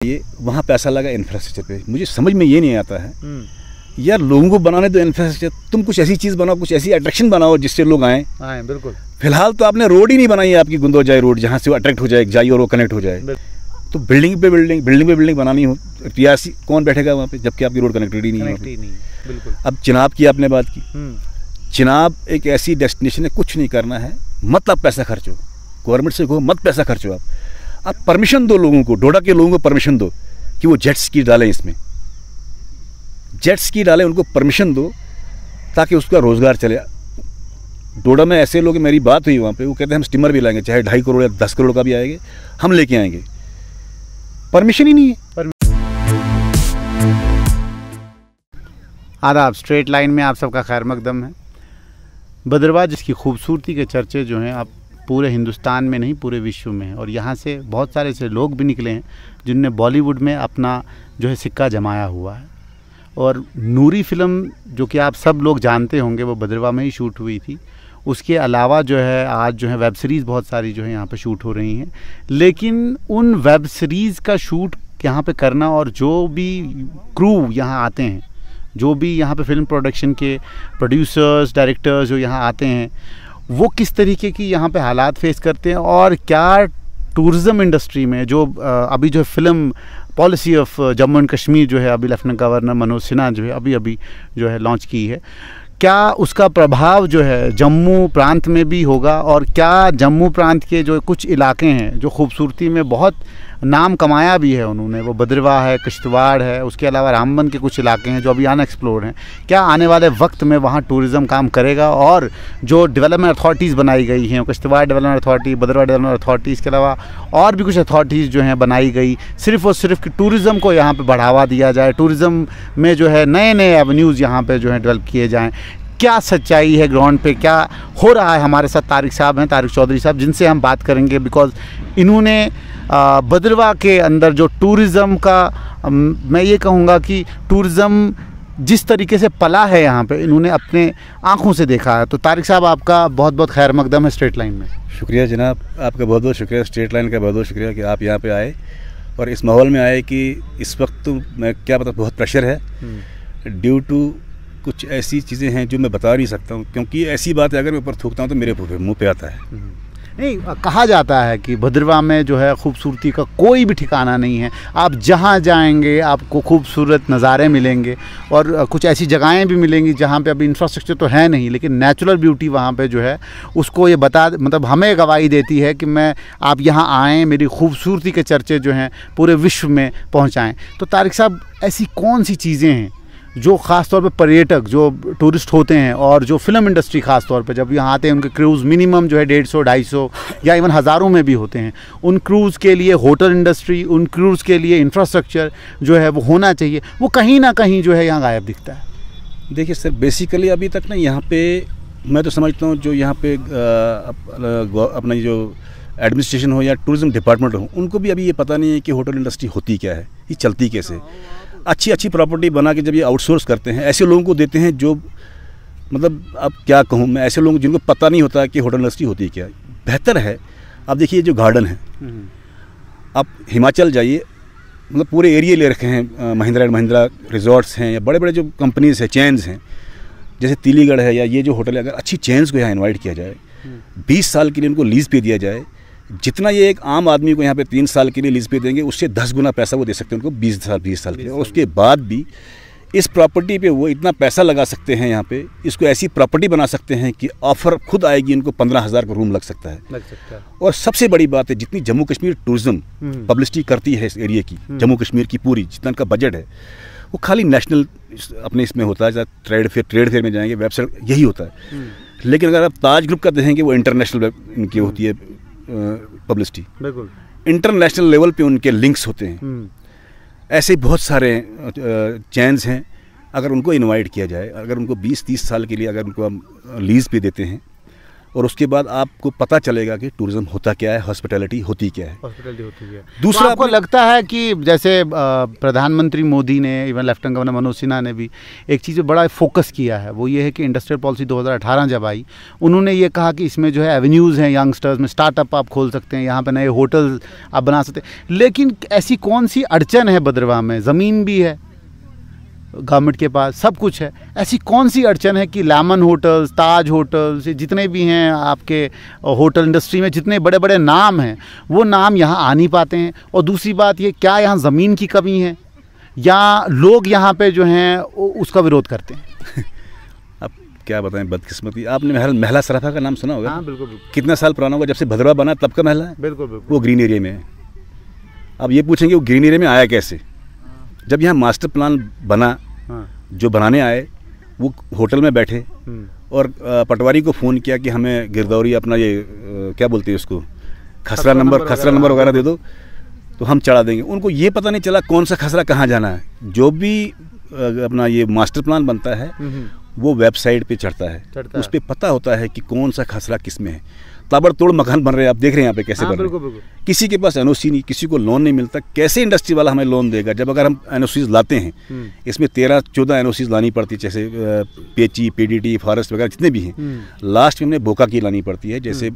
ये वहाँ पैसा लगा इंफ्रास्ट्रक्चर पे। मुझे समझ में ये नहीं आता है यार, लोगों को बनाने दो इंफ्रास्ट्रक्चर, तुम कुछ ऐसी चीज़ बनाओ, कुछ ऐसी अट्रैक्शन बनाओ जिससे लोग आएँ। बिल्कुल। फिलहाल तो आपने रोड ही नहीं बनाई है आपकी गुंदोजाई रोड, जहाँ से वो अट्रैक्ट हो जाए, जाइए और वो कनेक्ट हो जाए। तो बिल्डिंग पे बिल्डिंग बनानी हो, टीआरसी कौन बैठेगा वहाँ पे जबकि आपकी रोड कनेक्टेड ही नहीं है। बिल्कुल। अब चिनाब की आपने बात की, चिनाब एक ऐसी डेस्टिनेशन है, कुछ नहीं करना है, मत आप पैसा खर्चो, गवर्नमेंट से कहो मत पैसा खर्चो, आप परमिशन दो लोगों को, डोडा के लोगों को परमिशन दो कि वो जेट स्की डालें, इसमें जेट स्की डालें, उनको परमिशन दो ताकि उसका रोज़गार चले। डोडा में ऐसे लोग, मेरी बात हुई वहाँ पे, वो कहते हैं हम स्टीमर भी लाएंगे, चाहे 2.5 करोड़ या 10 करोड़ का भी आएंगे, हम लेके आएंगे। परमिशन ही नहीं है। आदाब, स्ट्रेट लाइन में आप सबका खैर मकदम है। भद्रवाह जिसकी खूबसूरती के चर्चे जो हैं आप पूरे हिंदुस्तान में नहीं पूरे विश्व में हैं, और यहाँ से बहुत सारे ऐसे लोग भी निकले हैं जिनने बॉलीवुड में अपना जो है सिक्का जमाया हुआ है। और नूरी फ़िल्म जो कि आप सब लोग जानते होंगे वो भद्रवाह में ही शूट हुई थी। उसके अलावा जो है आज जो है वेब सीरीज़ बहुत सारी जो है यहाँ पे शूट हो रही हैं, लेकिन उन वेब सीरीज़ का शूट यहाँ पे करना और जो भी क्रू यहाँ आते हैं, जो भी यहाँ पे फिल्म प्रोडक्शन के प्रोड्यूसर्स डायरेक्टर्स जो यहाँ आते हैं, वो किस तरीके की यहाँ पे हालात फेस करते हैं और क्या टूरिज़म इंडस्ट्री में जो अभी जो film policy of Jammu and Kashmir जो है अभी लेफ्टिनेंट गवर्नर मनोज सिन्हा जो है अभी जो है लॉन्च की है, क्या उसका प्रभाव जो है जम्मू प्रांत में भी होगा, और क्या जम्मू प्रांत के जो कुछ इलाके हैं जो खूबसूरती में बहुत नाम कमाया भी है उन्होंने, वो भद्रवाह है, किश्तवाड़ है, उसके अलावा रामबन के कुछ इलाके हैं जो अभी अनएक्सप्लोर्ड हैं, क्या आने वाले वक्त में वहाँ टूरिज़्म काम करेगा? और जो डेवलपमेंट अथॉरिटीज़ बनाई गई हैं, Kishtwar development authority, Bhaderwah development authority, इसके अलावा और भी कुछ अथॉरिटीज़ जो हैं बनाई गई सिर्फ़ और सिर्फ कि टूरिज़्म को यहाँ पर बढ़ावा दिया जाए, टूरिज़्म में जो है नए नए एवेन्यूज़ यहाँ पर जो है डेवलप किए जाएँ। क्या सच्चाई है ग्राउंड पे, क्या हो रहा है? हमारे साथ तारिक साहब हैं, तारिक चौधरी साहब, जिनसे हम बात करेंगे, बिकॉज़ इन्होंने भद्रवाह के अंदर जो टूरिज़्म का मैं ये कहूँगा कि टूरिज़्म जिस तरीके से पला है यहाँ पे, इन्होंने अपने आँखों से देखा है। तो तारिक साहब आपका बहुत बहुत खैर मकदम है स्ट्रेट लाइन में। शुक्रिया जनाब, आपका बहुत बहुत शुक्रिया, स्ट्रेट लाइन का बहुत बहुत शुक्रिया कि आप यहाँ पे आए और इस माहौल में आए कि इस वक्त तो मैं क्या पता बहुत प्रेशर है ड्यू टू कुछ ऐसी चीज़ें हैं जो मैं बता नहीं सकता हूँ, क्योंकि ऐसी बात है अगर मैं ऊपर थूकता हूँ तो मेरे मुँह पे आता है। नहीं, कहा जाता है कि भद्रवाह में जो है खूबसूरती का कोई भी ठिकाना नहीं है, आप जहाँ जाएंगे आपको खूबसूरत नज़ारे मिलेंगे और कुछ ऐसी जगहें भी मिलेंगी जहाँ पे अभी इंफ्रास्ट्रक्चर तो है नहीं, लेकिन नेचुरल ब्यूटी वहाँ पे जो है उसको ये मतलब हमें गवाही देती है कि मैं आप यहाँ आएँ, मेरी खूबसूरती के चर्चे जो हैं पूरे विश्व में पहुँचाएँ। तो तारिक साहब, ऐसी कौन सी चीज़ें हैं जो ख़ास तौर पे पर्यटक जो टूरिस्ट होते हैं और जो फिल्म इंडस्ट्री ख़ास तौर पे जब यहाँ आते हैं, उनके क्रूज़ मिनिमम जो है 150-250 या इवन हज़ारों में भी होते हैं, उन क्रूज़ के लिए होटल इंडस्ट्री, उन क्रूज़ के लिए इंफ्रास्ट्रक्चर जो है वो होना चाहिए, वो कहीं ना कहीं जो है यहाँ गायब दिखता है? देखिए सर, बेसिकली अभी तक ना यहाँ पे मैं तो समझता हूँ जो यहाँ पे अपना जो एडमिनिस्ट्रेशन हो या टूरिज़्म डिपार्टमेंट हो, उनको भी अभी ये पता नहीं है कि होटल इंडस्ट्री होती क्या है, ये चलती कैसे। अच्छी प्रॉपर्टी बना के जब ये आउटसोर्स करते हैं, ऐसे लोगों को देते हैं जो मतलब अब क्या कहूँ मैं, ऐसे लोग जिनको पता नहीं होता कि होटल इंडस्ट्री होती क्या है। बेहतर है, अब देखिए जो गार्डन है, आप हिमाचल जाइए, मतलब पूरे एरिया ले रखे हैं, महिंद्रा एंड महिंद्रा रिजॉर्ट्स हैं या बड़े बड़े जो कंपनीज हैं, चेन्स हैं, जैसे तीलीगढ़ है या ये जो होटल है, अगर अच्छी चेन्स को यहाँ इन्वाइट किया जाए, 20 साल के लिए उनको लीज़ पे दिया जाए, जितना ये एक आम आदमी को यहाँ पे 3 साल के लिए लीज पे देंगे उससे 10 गुना पैसा वो दे सकते हैं उनको 20 साल के लिए। और उसके बाद भी इस प्रॉपर्टी पे वो इतना पैसा लगा सकते हैं, यहाँ पे इसको ऐसी प्रॉपर्टी बना सकते हैं कि ऑफर खुद आएगी, इनको 15,000 का रूम लग सकता है। और सबसे बड़ी बात है, जितनी जम्मू कश्मीर टूरिज्म पब्लिसिटी करती है इस एरिया की, जम्मू कश्मीर की पूरी जितना इनका बजट है, वो खाली नेशनल अपने इसमें होता है, ट्रेड फेयर में जाएंगे, वेबसाइट यही होता है। लेकिन अगर आप ताज ग्रुप का देखेंगे, वो इंटरनेशनल इनकी होती है पब्लिसिटी, बिल्कुल इंटरनेशनल लेवल पे उनके लिंक्स होते हैं। ऐसे बहुत सारे चैन्स हैं, अगर उनको इनवाइट किया जाए, अगर उनको 20-30 साल के लिए अगर उनको हम लीज़ पे देते हैं और उसके बाद आपको पता चलेगा कि टूरिज्म होता क्या है, हॉस्पिटैलिटी होती क्या है। हॉस्पिटैलिटी होती है। दूसरा, तो आपको लगता है कि जैसे प्रधानमंत्री मोदी ने, even lieutenant governor Manoj Sinha ने भी एक चीज़ बड़ा फोकस किया है, वो ये है कि इंडस्ट्रियल पॉलिसी 2018 जब आई, उन्होंने ये कहा कि इसमें जो है एवेन्यूज़ हैं यंगस्टर्स में, स्टार्टअप आप खोल सकते हैं, यहाँ पर नए होटल आप बना सकते हैं। लेकिन ऐसी कौन सी अड़चन है भद्रवाह में? ज़मीन भी है गवर्नमेंट के पास, सब कुछ है, ऐसी कौन सी अड़चन है कि लेमन होटल्स, ताज होटल्स, जितने भी हैं आपके होटल इंडस्ट्री में जितने बड़े बड़े नाम हैं, वो नाम यहाँ आ नहीं पाते हैं? और दूसरी बात ये, क्या यहाँ ज़मीन की कमी है या लोग यहाँ पे जो हैं उसका विरोध करते हैं? अब क्या बताएं, बदकिस्मती। आपने महला सराफा का नाम सुना होगा? हाँ बिल्कुल। कितना साल पुराना होगा, जब से भद्रवाह बना तब का महला है। बिल्कुल। वो ग्रीन एरिया में है। अब ये पूछेंगे वो ग्रीन एरिया में आया कैसे? जब यहाँ मास्टर प्लान बना, जो बनाने आए वो होटल में बैठे और पटवारी को फ़ोन किया कि हमें गिरदौरी अपना ये क्या बोलते हैं उसको, खसरा नंबर वगैरह दे दो तो हम चढ़ा देंगे। उनको ये पता नहीं चला कौन सा खसरा कहाँ जाना है। जो भी अपना ये मास्टर प्लान बनता है वो वेबसाइट पे चढ़ता है, उस पर पता होता है कि कौन सा खसरा किस में है। ताबड़तोड़ मकान बन रहे हैं, आप देख रहे हैं यहाँ पे कैसे बन रहे हैं। किसी के पास एनओसी नहीं, किसी को लोन नहीं मिलता। कैसे इंडस्ट्री वाला हमें लोन देगा जब अगर हम एनओसीज लाते हैं, इसमें 13-14 एनओसीज लानी पड़ती है, जैसे पेची, पीडीटी, फॉरेस्ट वगैरह जितने भी हैं। लास्ट में हमने बोका की लानी पड़ती है, जैसे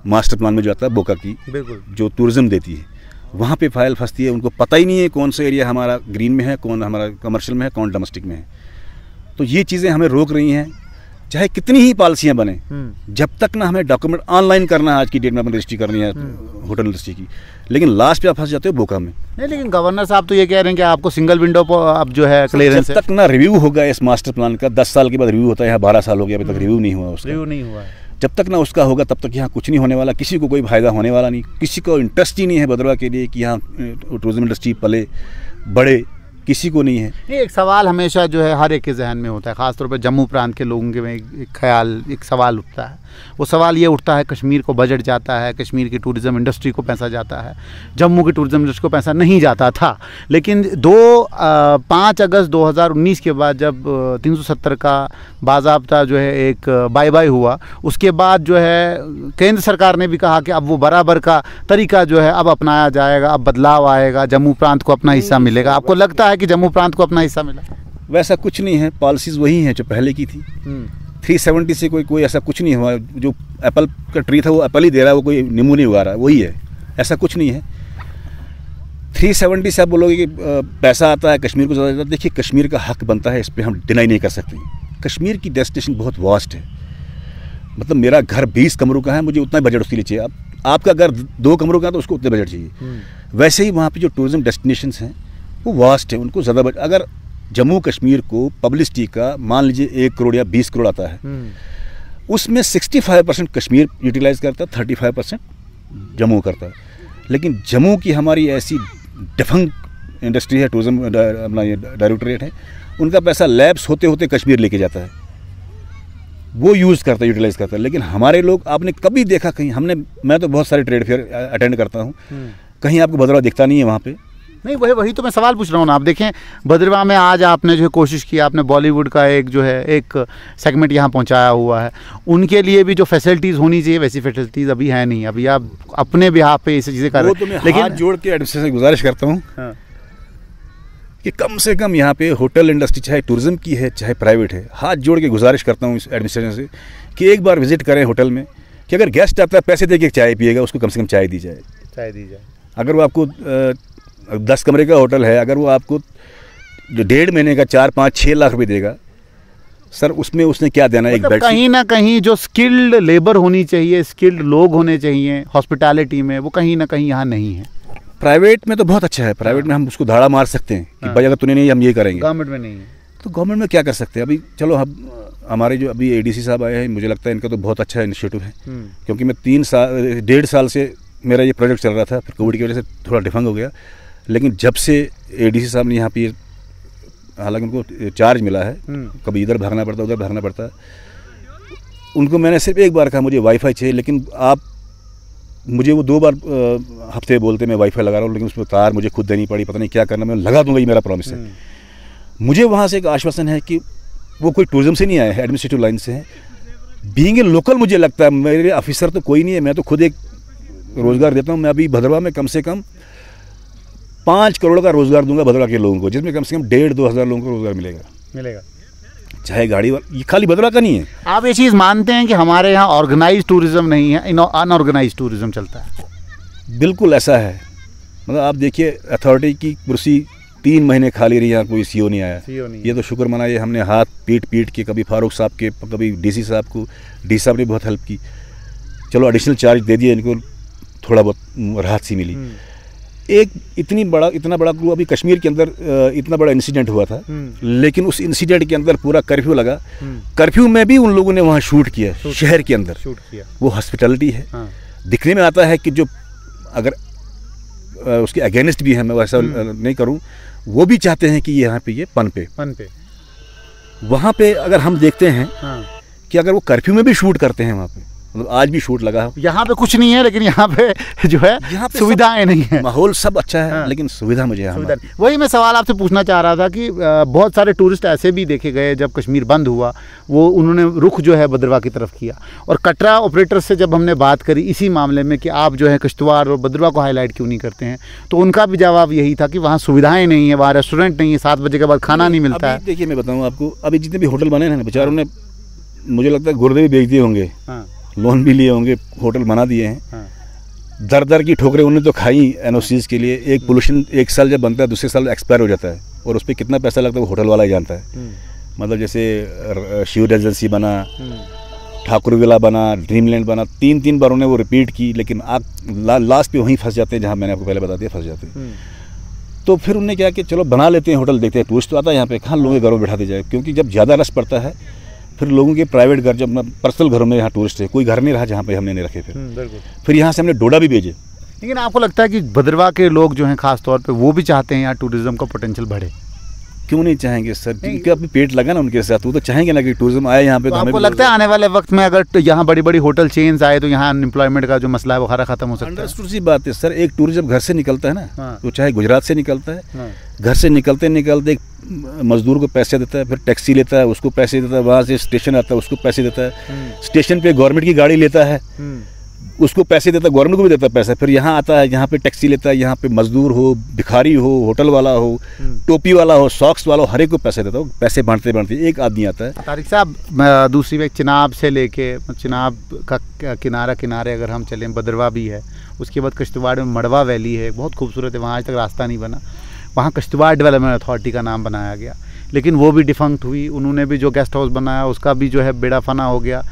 मास्टर प्लान में जो आता है बोका की, जो टूरिज्म देती है, वहाँ पे फाइल फंसती है। उनको पता ही नहीं है कौन सा एरिया हमारा ग्रीन में है, कौन हमारा कमर्शियल में है, कौन डोमेस्टिक में है। तो ये चीज़ें हमें रोक रही हैं। चाहे कितनी ही पॉलिसियाँ बने, जब तक ना हमें डॉक्यूमेंट ऑनलाइन करना है, आज की डेट में अपनी रजिस्ट्री करनी है होटल इंडस्ट्री की, लेकिन लास्ट पे आप फंस जाते हो बोका में। नहीं, लेकिन गवर्नर साहब तो ये कह रहे हैं कि आपको सिंगल विंडो पर अब जो है क्लियरेंस है। जब तक ना रिव्यू होगा इस मास्टर प्लान का, 10 साल के बाद रिव्यू होता है, यहाँ 12 साल हो गया अभी तक रिव्यू नहीं हुआ उसका। रिव्यू नहीं हुआ है। जब तक ना उसका होगा तब तक यहाँ कुछ नहीं होने वाला, किसी को कोई फायदा होने वाला नहीं। किसी को इंटरेस्ट ही नहीं है भद्रवाह के लिए कि यहाँ टूरिज्म इंडस्ट्री पले बढ़े, किसी को नहीं है। एक सवाल हमेशा जो है हर एक के जहन में होता है, ख़ासतौर पर जम्मू प्रांत के लोगों के में एक ख्याल, एक सवाल उठता है। वो सवाल ये उठता है, कश्मीर को बजट जाता है, कश्मीर की टूरिज़्म इंडस्ट्री को पैसा जाता है, जम्मू की टूरिज़्म इंडस्ट्री को पैसा नहीं जाता था। लेकिन 5 अगस्त 2019 के बाद जब 370 का बाज़ाब्ता जो है एक बाय बाय हुआ, उसके बाद जो है केंद्र सरकार ने भी कहा कि अब वो बराबर का तरीका जो है अब अपनाया जाएगा, अब बदलाव आएगा, जम्मू प्रांत को अपना हिस्सा मिलेगा। आपको लगता है कि जम्मू प्रांत को अपना हिस्सा मिला? वैसा कुछ नहीं है, पॉलिसीज़ वही हैं जो पहले की थी। 370 से कोई ऐसा कुछ नहीं हुआ। जो एप्पल का ट्री था वो एप्पल ही दे रहा है, वो कोई नींबू नहीं उगा रहा, वही है, ऐसा कुछ नहीं है। 370 से आप बोलोगे कि पैसा आता है कश्मीर को ज़्यादा देता है। देखिए, कश्मीर का हक बनता है, इस पर हम डिनाई नहीं कर सकते। कश्मीर की डेस्टिनेशन बहुत वास्ट है। मतलब मेरा घर 20 कमरों का है, मुझे उतना ही बजट उसके लिए चाहिए। आपका घर 2 कमरों का है तो उसको उतने बजट चाहिए। वैसे ही वहाँ पे जो टूरिज्म डेस्टिनेशंस हैं वो वास्ट है, उनको ज़्यादा बजट। अगर जम्मू कश्मीर को पब्लिसिटी का मान लीजिए 1 करोड़ या 20 करोड़ आता है, उसमें 65% कश्मीर यूटिलाइज करता है, 35% जम्मू करता है। लेकिन जम्मू की हमारी ऐसी डिफंग इंडस्ट्री है, टूरिज्म अपना ये डायरेक्टरेट है, उनका पैसा लैब्स होते होते कश्मीर लेके जाता है, वो यूज़ करता है, यूटिलाइज़ करता है। लेकिन हमारे लोग, आपने कभी देखा कहीं, मैं तो बहुत सारे ट्रेड फेयर अटेंड करता हूँ, कहीं आपको भद्रवाह दिखता नहीं है वहाँ पे। नहीं, वही तो मैं सवाल पूछ रहा हूँ ना। आप देखें, भद्रवाह में आज आपने जो है कोशिश की, आपने बॉलीवुड का एक जो है एक सेगमेंट यहाँ पहुँचाया हुआ है। उनके लिए भी जो फैसिलिटीज़ होनी चाहिए वैसी फैसिलिटीज़ अभी है नहीं। अभी आप अपने बिहाफ पे ये चीज़ें कर रहे हैं। लेकिन हाथ जोड़ के एडमिनिस्ट्रेशन से गुजारिश करता हूँ कि कम से कम यहाँ पे होटल इंडस्ट्री चाहे टूरिज्म की है चाहे प्राइवेट है, हाथ जोड़ के गुजारिश करता हूँ इस एडमिनिस्ट्रेशन से कि एक बार विजिट करें होटल में, कि अगर गेस्ट आता है पैसे दे के चाय पिएगा, उसको कम से कम चाय दी जाए। अगर वो आपको 10 कमरे का होटल है, अगर वो आपको जो 1.5 महीने का 4-5-6 लाख रुपए देगा, सर उसमें उसने क्या देना है? मतलब एक बेड कहीं ना कहीं जो स्किल्ड लेबर होनी चाहिए, स्किल्ड लोग होने चाहिए हॉस्पिटैलिटी में, वो कहीं ना कहीं यहाँ नहीं है। प्राइवेट में तो बहुत अच्छा है, प्राइवेट में हम उसको धाड़ा मार सकते हैं कि भाई अगर तूने नहीं हम ये करेंगे। गवर्नमेंट में नहीं है तो गवर्नमेंट में क्या कर सकते हैं? अभी चलो, हमारे जो अभी एडीसी साहब आए हैं, मुझे लगता है इनका तो बहुत अच्छा इनिशिएटिव है, क्योंकि मैं 1.5 साल से मेरा ये प्रोजेक्ट चल रहा था, फिर कोविड की वजह से थोड़ा डिफंग हो गया। लेकिन जब से एडीसी साहब ने यहाँ पे, हालांकि उनको चार्ज मिला है, कभी इधर भागना पड़ता उधर भागना पड़ता, उनको मैंने सिर्फ एक बार कहा मुझे वाईफाई चाहिए, लेकिन आप मुझे वो 2 बार हफ्ते बोलते मैं वाईफाई लगा रहा हूँ, लेकिन उसमें तार मुझे खुद देनी पड़ी, पता नहीं क्या करना, मैं लगा दूंगा, ये मेरा प्रॉमिस है। मुझे वहाँ से एक आश्वासन है कि वो कोई टूरिज्म से नहीं आया है, एडमिनिस्ट्रेटिव लाइन से है, बीइंग ए लोकल मुझे लगता है, मेरे ऑफिसर तो कोई नहीं है, मैं तो खुद एक रोज़गार देता हूँ। मैं अभी भद्रवाह में कम से कम 5 करोड़ का रोज़गार दूंगा भद्रवाह के लोगों को, जिसमें कम से कम 1,500-2 हज़ार लोगों को रोज़गार मिलेगा। चाहे गाड़ी वाला, ये खाली भद्रवाह का नहीं है। आप ये चीज़ मानते हैं कि हमारे यहाँ ऑर्गेनाइज टूरिज्म नहीं है, अनऑर्गेनाइज टूरिज्म चलता है? बिल्कुल ऐसा है। मतलब आप देखिए, अथॉरिटी की कुर्सी 3 महीने खाली रही, यहाँ कोई सीओ नहीं आया। ये तो शुक्र मनाइए, हमने हाथ पीट के कभी फारूक साहब के, कभी डीसी साहब को, डी साहब ने बहुत हेल्प की, चलो एडिशनल चार्ज दे दिए इनको, थोड़ा बहुत राहत सी मिली। एक इतना बड़ा क्रू, अभी कश्मीर के अंदर इतना बड़ा इंसिडेंट हुआ था, लेकिन उस इंसिडेंट के अंदर पूरा कर्फ्यू लगा। कर्फ्यू में भी उन लोगों ने वहाँ शूट किया, शहर के अंदर शूट किया। वो हॉस्पिटैलिटी है। दिखने में आता है कि जो अगर उसके अगेंस्ट भी है, मैं वैसा नहीं करूं, वो भी चाहते हैं कि यहाँ पे ये पनपे। वहाँ पे अगर हम देखते हैं कि अगर वो कर्फ्यू में भी शूट करते हैं वहाँ पे, मतलब आज भी शूट लगा। यहाँ पे कुछ नहीं है, लेकिन यहाँ पे जो है यहाँ पे सुविधाएं नहीं है। माहौल सब अच्छा है, लेकिन सुविधा मुझे यहाँ। वही मैं सवाल आपसे पूछना चाह रहा था कि बहुत सारे टूरिस्ट ऐसे भी देखे गए जब कश्मीर बंद हुआ, वो उन्होंने रुख जो है भद्रवाह की तरफ किया। और कटरा ऑपरेटर से जब हमने बात करी इसी मामले में कि आप जो है किश्तवाड़ और भद्रवाह को हाईलाइट क्यों नहीं करते हैं, तो उनका भी जवाब यही था कि वहाँ सुविधाएं नहीं है, वहाँ रेस्टोरेंट नहीं है, 7 बजे के बाद खाना नहीं मिलता है। देखिए मैं बताऊँ आपको, अभी जितने भी होटल बने हैं बेचारों ने, मुझे लगता है गुर्दे भी बेच दिए होंगे, लोन भी लिए होंगे, होटल बना दिए हैं। दर की ठोकरें उन्होंने तो खाई एनओसीज के लिए। एक पोल्यूशन 1 साल जब बनता है, दूसरे साल एक्सपायर हो जाता है, और उस पर कितना पैसा लगता है वो होटल वाला ही जानता है। मतलब जैसे शिव रेजिडेंसी बना, ठाकुर विला बना, ड्रीमलैंड बना, 3 बार उन्हें वो रिपीट की, लेकिन लास्ट पे वहीं फंस जाते हैं जहाँ मैंने आपको पहले बता दिया, फंस जाते हैं। तो फिर उन्होंने क्या कि चलो बना लेते हैं होटल, देखते हैं टूरिस्ट तो आता है यहाँ पे, कहाँ लोगों के घरों में बैठा दिया जाए, क्योंकि जब ज़्यादा रश पड़ता है फिर लोगों के प्राइवेट घर, जब पर्सनल घरों में यहाँ टूरिस्ट है, कोई घर नहीं रहा जहाँ पे हमने नहीं रखे। फिर यहाँ से हमने डोडा भी भेजे। लेकिन आपको लगता है कि भद्रवाह के लोग जो हैं खास तौर पे वो भी चाहते हैं यहाँ टूरिज्म का पोटेंशियल बढ़े? क्यों नहीं चाहेंगे सर, क्योंकि अपनी पेट लगा ना उनके साथ, वो तो चाहेंगे ना कि टूरिज्म आए यहाँ पे। तो आपको लगता है आने वाले वक्त में अगर यहाँ बड़ी बड़ी होटल चेन्स आए तो यहाँ अनएम्प्लॉयमेंट का जो मसला है वो सारा खत्म हो सकता है? अंडरस्टूड सी बात है सर। एक टूरिस्ट जब घर से निकलता है ना, तो चाहे गुजरात से निकलता है, घर से निकलते एक मजदूर को पैसे देता है, फिर टैक्सी लेता है, उसको पैसे देता है, वहाँ से स्टेशन आता है, उसको पैसे देता है, स्टेशन पे गवर्नमेंट की गाड़ी लेता है, उसको पैसे देता है, गवर्नमेंट को भी देता है पैसा, फिर यहाँ आता है, यहाँ पे टैक्सी लेता है, यहाँ पे मजदूर हो, भिखारी हो, होटल वाला हो, टोपी वाला हो, सॉक्स वाला हो, हर एक को पैसे देता हो। पैसे बांटते एक आदमी आता है। तारिक साहब, दूसरी बात, चिनाब से लेके, चिनाब का किनारे अगर हम चलें, भद्रवाह भी है, उसके बाद किश्तवाड़ में मड़वा वैली है, बहुत खूबसूरत है, वहाँ आज तक रास्ता नहीं बना। वहाँ किश्तवाड़ डेवलपमेंट अथॉरिटी का नाम बनाया गया, लेकिन वो भी डिफंक्ट हुई। उन्होंने भी जो गेस्ट हाउस बनाया उसका भी जो है बेड़ा फना हो गया।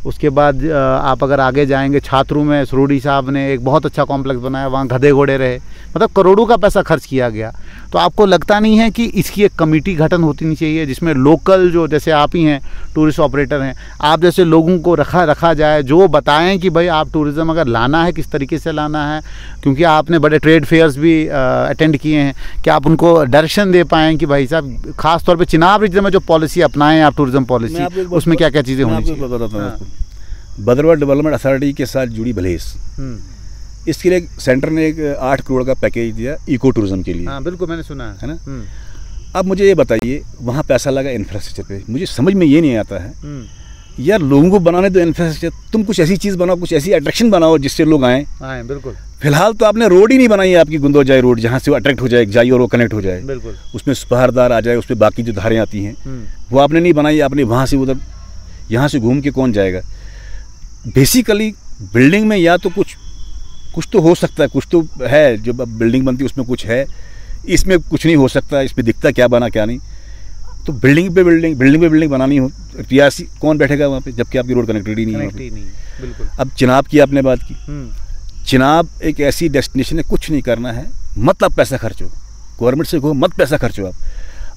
उसके बाद आप अगर आगे जाएंगे, छात्रों में सरोडी साहब ने एक बहुत अच्छा कॉम्प्लेक्स बनाया, वहाँ गधे घोड़े रहे, मतलब करोड़ों का पैसा खर्च किया गया। तो आपको लगता नहीं है कि इसकी एक कमेटी गठन होती चाहिए जिसमें लोकल, जो जैसे आप ही हैं टूरिस्ट ऑपरेटर हैं, आप जैसे लोगों को रखा जाए, जो बताएं कि भाई आप टूरिज़्म अगर लाना है किस तरीके से लाना है, क्योंकि आपने बड़े ट्रेड फेयर्स भी अटेंड किए हैं, कि आप उनको डायरेक्शन दे पाएँ कि भाई साहब खास तौर पर चिनाब रीजन में जो पॉलिसी अपनाएं आप टूरिज़्म पॉलिसी, उसमें क्या क्या चीज़ें होनी चाहिए? भद्रवाह डेवलपमेंट अथॉरिटी के साथ जुड़ी भलेस, इसके लिए सेंटर ने एक 8 करोड़ का पैकेज दिया इको टूरिज्म के लिए। हाँ बिल्कुल, मैंने सुना है ना। अब मुझे ये बताइए, वहाँ पैसा लगा इंफ्रास्ट्रक्चर पे, मुझे समझ में ये नहीं आता है यार, लोगों को बनाने दो इंफ्रास्ट्रक्चर, तुम कुछ ऐसी चीज़ बनाओ, कुछ ऐसी अट्रैक्शन बनाओ जिससे लोग आएँ। बिल्कुल। फिलहाल तो आपने रोड ही नहीं बनाई है, आपकी गुंदोजाई रोड, जहाँ से वो अट्रैक्ट हो जाए, जाई और वो कनेक्ट हो जाए, बिल्कुल, उसमें सुपहरदार आ जाए, उस पर बाकी जो धारें आती हैं वो आपने नहीं बनाई। आपने वहाँ से उधर, यहाँ से घूम के कौन जाएगा? बेसिकली बिल्डिंग में या तो कुछ तो हो सकता है, कुछ तो है, जो बिल्डिंग बनती है उसमें कुछ है, इसमें कुछ नहीं हो सकता, इसमें दिखता क्या बना क्या नहीं। तो बिल्डिंग पे बिल्डिंग बनानी हो, रियासी कौन बैठेगा वहाँ पे, जबकि आपकी रोड कनेक्टिविटी नहीं है। बिल्कुल। अब चिनाब की आपने बात की, चिनाब एक ऐसी डेस्टिनेशन है, कुछ नहीं करना है, मत आप पैसा खर्चो, गवर्नमेंट से कहो मत पैसा खर्चो,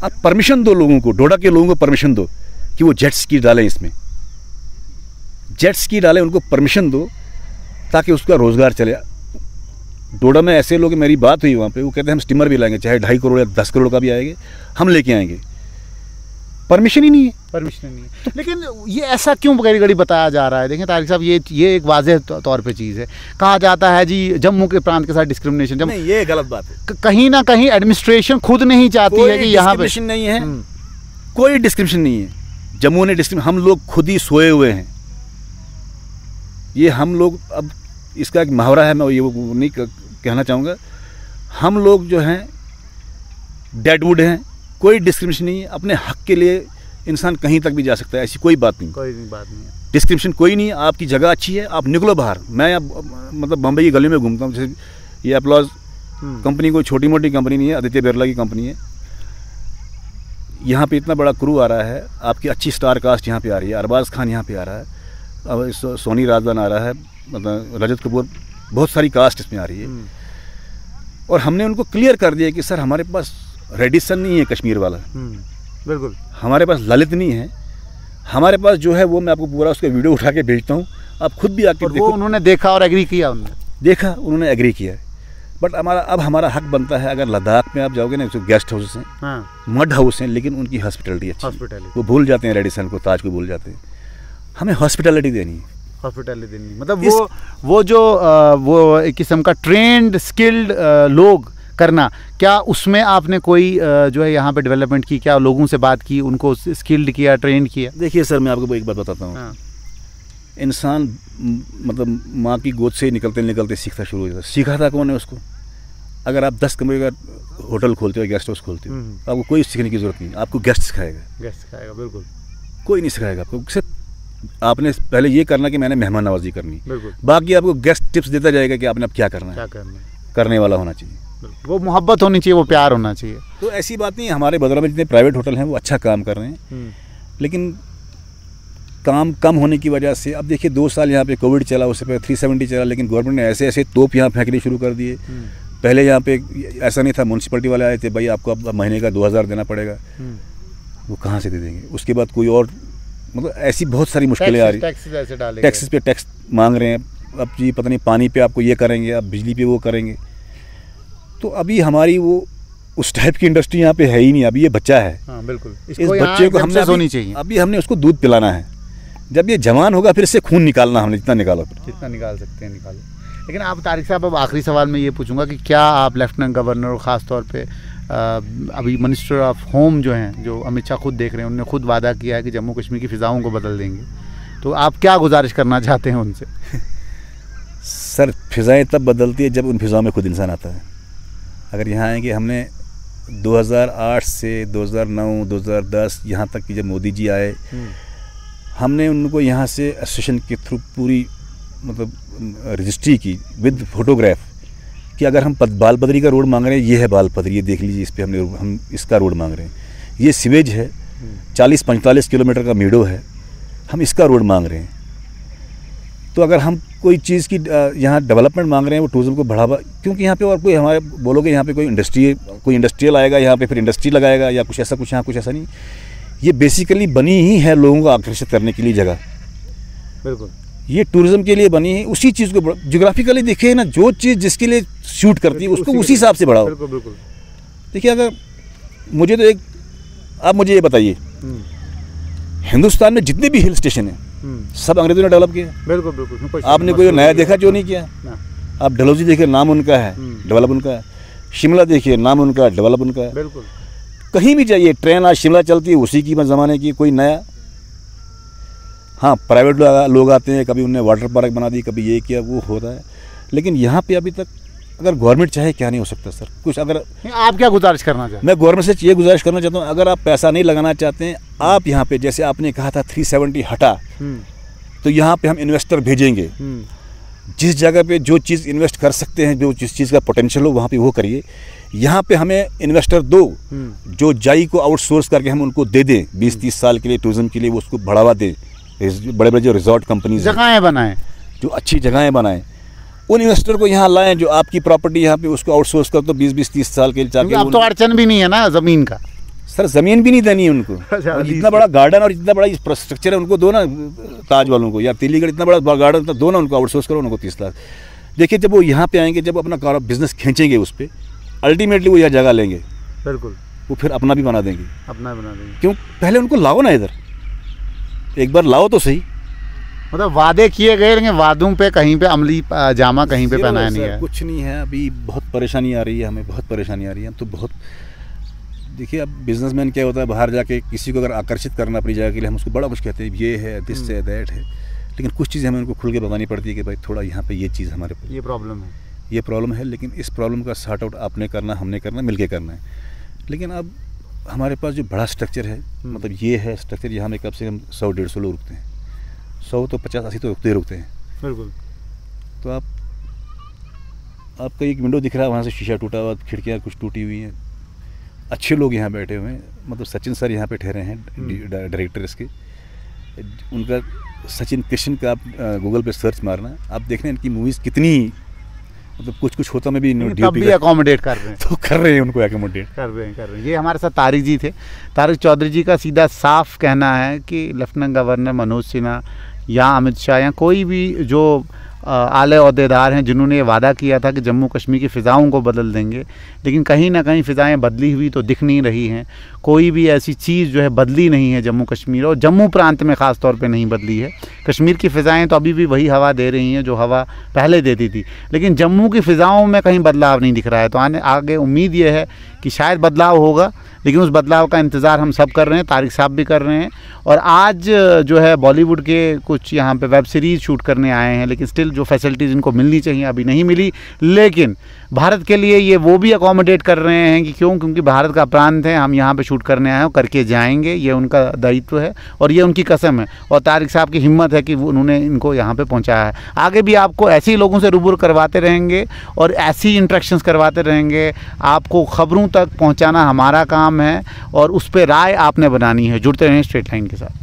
आप परमिशन दो लोगों को, डोडा के लोगों को परमिशन दो कि वो जेट स्की डालें, इसमें जेट स्की डालें, उनको परमिशन दो ताकि उसका रोज़गार चले। डोडा में ऐसे लोग, मेरी बात हुई वहाँ पे, वो कहते हैं हम स्टीमर भी लाएंगे, चाहे 2.5 करोड़ या 10 करोड़ का भी आएंगे, हम लेके आएंगे। परमिशन ही नहीं है, परमिशन नहीं है। तो लेकिन ये ऐसा क्यों घड़ी बताया जा रहा है? देखें तारिक साहब, ये एक वाज़ेह तौर पे चीज़ है। कहा जाता है जी जम्मू के प्रांत के साथ डिस्क्रिमिनेशन, नहीं, ये गलत बात है। कहीं ना कहीं एडमिनिस्ट्रेशन खुद नहीं चाहती है कि यहाँ पे नहीं है, कोई डिस्क्रिमिनेशन नहीं है। जम्मू ने हम लोग खुद ही सोए हुए हैं, ये हम लोग, अब इसका एक मुहावरा है, मैं ये वो नहीं कहना चाहूँगा, हम लोग जो हैं डेडवुड हैं, कोई डिस्क्रिमिनेशन नहीं है, अपने हक के लिए इंसान कहीं तक भी जा सकता है, ऐसी कोई बात नहीं, कोई बात नहीं है, डिस्क्रिमिनेशन कोई नहीं है। आपकी जगह अच्छी है, आप निकलो बाहर। मैं अब मतलब बम्बई की गलियों में घूमता हूँ, जैसे ये अपलॉज कंपनी कोई छोटी मोटी कंपनी नहीं है, आदित्य बिरला की कंपनी है। यहाँ पे इतना बड़ा क्रू आ रहा है, आपकी अच्छी स्टार कास्ट यहाँ पे आ रही है, अरबाज खान यहाँ पे आ रहा है, अब सोनी राजदान आ रहा है, मतलब रजत कपूर, बहुत सारी कास्ट इसमें आ रही है। और हमने उनको क्लियर कर दिया कि सर हमारे पास रेडिसन नहीं है कश्मीर वाला, बिल्कुल, हमारे पास ललित नहीं है, हमारे पास जो है वो मैं आपको पूरा उसका वीडियो उठा के भेजता हूँ, आप खुद भी आके देखो। उन्होंने देखा और एग्री किया, उन्होंने एग्री किया। बट हमारा हक बनता है, अगर लद्दाख में आप जाओगे ना, जो गेस्ट हाउस हैं, हाँ, मड हाउस हैं, लेकिन उनकी हॉस्पिटलिटी अच्छी है। वो भूल जाते हैं रेडिसन को, ताज को भूल जाते हैं। हमें हॉस्पिटलिटी देनी है, हॉस्पिटलिटी देनी, मतलब वो जो वो एक किस्म का ट्रेंड स्किल्ड लोग करना, क्या उसमें आपने कोई जो है यहाँ पे डेवलपमेंट की, क्या लोगों से बात की, उनको स्किल्ड किया, ट्रेंड किया? देखिए सर, मैं आपको एक बात बताता हूँ। हाँ। इंसान मतलब माँ की गोद से निकलते निकलते सीखता शुरू हो जाता है। सीखा था कौन है उसको? अगर आप 10 कमरे का होटल खोलते हो, गेस्ट हाउस खोलते हो, आपको कोई सीखने की जरूरत नहीं, आपको गेस्ट सिखाएगा। बिल्कुल, कोई नहीं सिखाएगा आपको। सिर्फ आपने पहले ये करना कि मैंने मेहमान नवाजी करनी, बाकी आपको गेस्ट टिप्स देता जाएगा कि आपने अब क्या करना है, करने वाला होना चाहिए, वो मोहब्बत होनी चाहिए, वो प्यार होना चाहिए। तो ऐसी बात नहीं, हमारे बदौरा में जितने प्राइवेट होटल हैं वो अच्छा काम कर रहे हैं, लेकिन काम कम होने की वजह से, अब देखिए 2 साल यहाँ पे कोविड चला, उससे पहले 370 चला, लेकिन गवर्नमेंट ने ऐसे ऐसे तोप यहाँ फेंकने शुरू कर दिए। पहले यहाँ पे ऐसा नहीं था, म्यूनसिपलिटी वाले आए थे, भाई आपको अब महीने का 2000 देना पड़ेगा, वो कहाँ से दे देंगे? उसके बाद कोई और, मतलब ऐसी बहुत सारी मुश्किलें आ रही, टैक्सेस पे टैक्स मांग रहे हैं, अब जी पता नहीं पानी पे आपको ये करेंगे, अब बिजली पे वो करेंगे। तो अभी हमारी वो उस टाइप की इंडस्ट्री यहाँ पे है ही नहीं, अभी ये बच्चा है। हाँ, बिल्कुल, इस बच्चे को हमने होनी चाहिए, अभी हमने उसको दूध पिलाना है, जब ये जवान होगा फिर इससे खून निकालना, हमने जितना निकालो, जितना निकाल सकते हैं निकालो। लेकिन आप तारिक साहब, अब आखिरी सवाल में ये पूछूंगा कि क्या आप लेफ्टिनेंट गवर्नर और ख़ास तौर पे अभी मिनिस्टर ऑफ होम जो हैं, जो अमित शाह खुद देख रहे हैं, उन्होंने खुद वादा किया है कि जम्मू कश्मीर की फ़िज़ाओं को बदल देंगे, तो आप क्या गुजारिश करना चाहते हैं उनसे? सर, फ़िज़ाएँ तब बदलती है जब उन फ़िज़ाओं में खुद इंसान आता है। अगर यहाँ आएंगे, हमने 2008 से 2009, 2010 यहाँ तक कि जब मोदी जी आए, हमने उनको यहाँ से एसोसिएशन के थ्रू पूरी मतलब रजिस्ट्री की विद फोटोग्राफ कि अगर हम बाल पदरी का रोड मांग रहे हैं, ये है बाल पदरी, ये देख लीजिए, इस पे हम इसका रोड मांग रहे हैं, ये सीवेज है, 40-45 किलोमीटर का मीडो है, हम इसका रोड मांग रहे हैं। तो अगर हम कोई चीज़ की यहाँ डेवलपमेंट मांग रहे हैं, वो टूरिज्म को बढ़ावा, क्योंकि यहाँ पे और कोई हमारे बोलोगे यहाँ पे कोई इंडस्ट्रियल आएगा यहाँ पे, फिर इंडस्ट्री लगाएगा या कुछ ऐसा, कुछ यहाँ कुछ ऐसा नहीं। ये बेसिकली बनी ही है लोगों को आकर्षित करने के लिए जगह, बिल्कुल, ये टूरिज्म के लिए बनी है। उसी चीज़ को ज्योग्राफिकली देखिए ना, जो चीज़ जिसके लिए शूट करती है उसको उसी हिसाब से बढ़ाओ। बिल्कुल। देखिए, अगर मुझे तो आप मुझे ये बताइए, हिंदुस्तान में जितने भी हिल स्टेशन हैं सब अंग्रेजों ने डेवलप किया। बिल्कुल। आपने कोई नया देखा जो नहीं किया? आप डलहौजी देखिए, नाम उनका है, डेवलप उनका है। शिमला देखिए, नाम उनका है, डेवलप उनका है। बिल्कुल। कहीं भी जाइए, ट्रेन आज शिमला चलती है, उसी की ज़माने की, कोई नया। हाँ, प्राइवेट लोग आते हैं, कभी उन्होंने वाटर पार्क बना दी, कभी ये किया, वो होता है, लेकिन यहाँ पे अभी तक अगर गवर्नमेंट चाहे, क्या नहीं हो सकता सर कुछ। अगर आप क्या गुजारिश करना चाहते हैं? मैं गवर्नमेंट से ये गुजारिश करना चाहता हूँ, अगर आप पैसा नहीं लगाना चाहते हैं, आप यहाँ पे जैसे आपने कहा था 370 हटा, तो यहाँ पे हम इन्वेस्टर भेजेंगे। जिस जगह पे जो चीज़ इन्वेस्ट कर सकते हैं, जो जिस चीज़ का पोटेंशियल हो, वहाँ पे वो करिए। यहाँ पे हमें इन्वेस्टर दो जो जाई को आउटसोर्स करके हम उनको दे दें 20-30 साल के लिए, टूरिज्म के लिए, वो उसको बढ़ावा दें। बड़े बड़े जो रिजॉर्ट कंपनीज, जगहें बनाएं, जो अच्छी जगहें बनाएं, उन इन्वेस्टर को यहाँ लाएं जो आपकी प्रॉपर्टी यहाँ पे उसको आउटसोर्स कर, तो 20-30 साल के लिए। अब तो अड़चन भी नहीं है ना ज़मीन का। सर, ज़मीन भी नहीं देनी है उनको। इतना बड़ा गार्डन और इतना बड़ा इंफ्रास्ट्रक्चर है, उनको दो ना, ताज वालों को या दिल्लीगढ़ इतना बड़ा गार्डन दो ना उनको, आउटसोर्स करो उनको 30 लाख। देखिए, जब वो यहाँ पे आएंगे, जब अपना बिजनेस खींचेंगे उस पर, अल्टीमेटली वो यह जगह लेंगे। बिल्कुल। वो फिर अपना भी बना देंगे। क्यों? पहले उनको लाओ ना इधर, एक बार लाओ तो सही। मतलब वादे किए गए, लेकिन वादों पे कहीं पे अमली जामा कहीं पे पहनाया नहीं है। कुछ नहीं है। अभी बहुत परेशानी आ रही है, हमें बहुत परेशानी आ रही है। हम तो बहुत, देखिए, अब बिजनेसमैन क्या होता है, बाहर जाके किसी को अगर आकर्षित करना अपनी जगह के लिए, हम उसको बड़ा कुछ कहते हैं, ये है, दिस है, दैट है। लेकिन कुछ चीज़ें हमें उनको खुल के बतानी पड़ती है कि भाई थोड़ा यहाँ पे ये चीज़ हमारे ये प्रॉब्लम है, लेकिन इस प्रॉब्लम का सॉर्ट आउट आपने करना, हमने करना, मिल के करना है। लेकिन अब हमारे पास जो बड़ा स्ट्रक्चर है, मतलब ये है स्ट्रक्चर, यहाँ में कम से कम 100-150 लोग रुकते हैं। 100 तो 50-80 तो रुकते हैं। बिल्कुल। तो आपका एक विंडो दिख रहा है, वहाँ से शीशा टूटा हुआ, खिड़कियाँ कुछ टूटी हुई हैं। अच्छे लोग यहाँ बैठे हुए हैं, मतलब सचिन सर यहाँ पे ठहरे हैं, डायरेक्टर इसके। उनका सचिन कृष्ण का आप गूगल पे सर्च मारना, आप देख रहे हैं इनकी मूवीज़ कितनी, मतलब कुछ होता में भी तब भी अकोमोडेट कर रहे हैं। तो कर रहे हैं, उनको अकोमोडेट कर रहे हैं। ये हमारे साथ तारिक जी थे। तारिक चौधरी जी का सीधा साफ कहना है कि लेफ्टिनेंट गवर्नर मनोज सिन्हा या अमित शाह या कोई भी जो आले ओहदेदार हैं जिन्होंने ये वादा किया था कि जम्मू कश्मीर की फ़िज़ाओं को बदल देंगे, लेकिन कहीं ना कहीं फ़िज़ाएं बदली हुई तो दिख नहीं रही हैं। कोई भी ऐसी चीज़ जो है बदली नहीं है जम्मू कश्मीर, और जम्मू प्रांत में ख़ास तौर पे नहीं बदली है। कश्मीर की फ़िज़ाएं तो अभी भी वही हवा दे रही हैं जो हवा पहले देती थी, लेकिन जम्मू की फ़िज़ाओं में कहीं बदलाव नहीं दिख रहा है। तो आगे उम्मीद ये है कि शायद बदलाव होगा, लेकिन उस बदलाव का इंतज़ार हम सब कर रहे हैं, तारिक साहब भी कर रहे हैं। और आज जो है बॉलीवुड के कुछ यहाँ पे वेब सीरीज़ शूट करने आए हैं, लेकिन स्टिल जो फैसिलिटीज़ इनको मिलनी चाहिए अभी नहीं मिली। लेकिन भारत के लिए ये वो भी अकोमोडेट कर रहे हैं कि क्योंकि भारत का प्रांत है, हम यहाँ पे शूट करने आए हैं, करके जाएंगे, ये उनका दायित्व है और ये उनकी कसम है। और तारिक साहब की हिम्मत है कि उन्होंने इनको यहाँ पे पहुँचाया है। आगे भी आपको ऐसे ही लोगों से रूबरू करवाते रहेंगे और ऐसी इंटरेक्शंस करवाते रहेंगे। आपको खबरों तक पहुँचाना हमारा काम है और उस पर राय आपने बनानी है। जुड़ते रहें स्ट्रेट लाइन के साथ।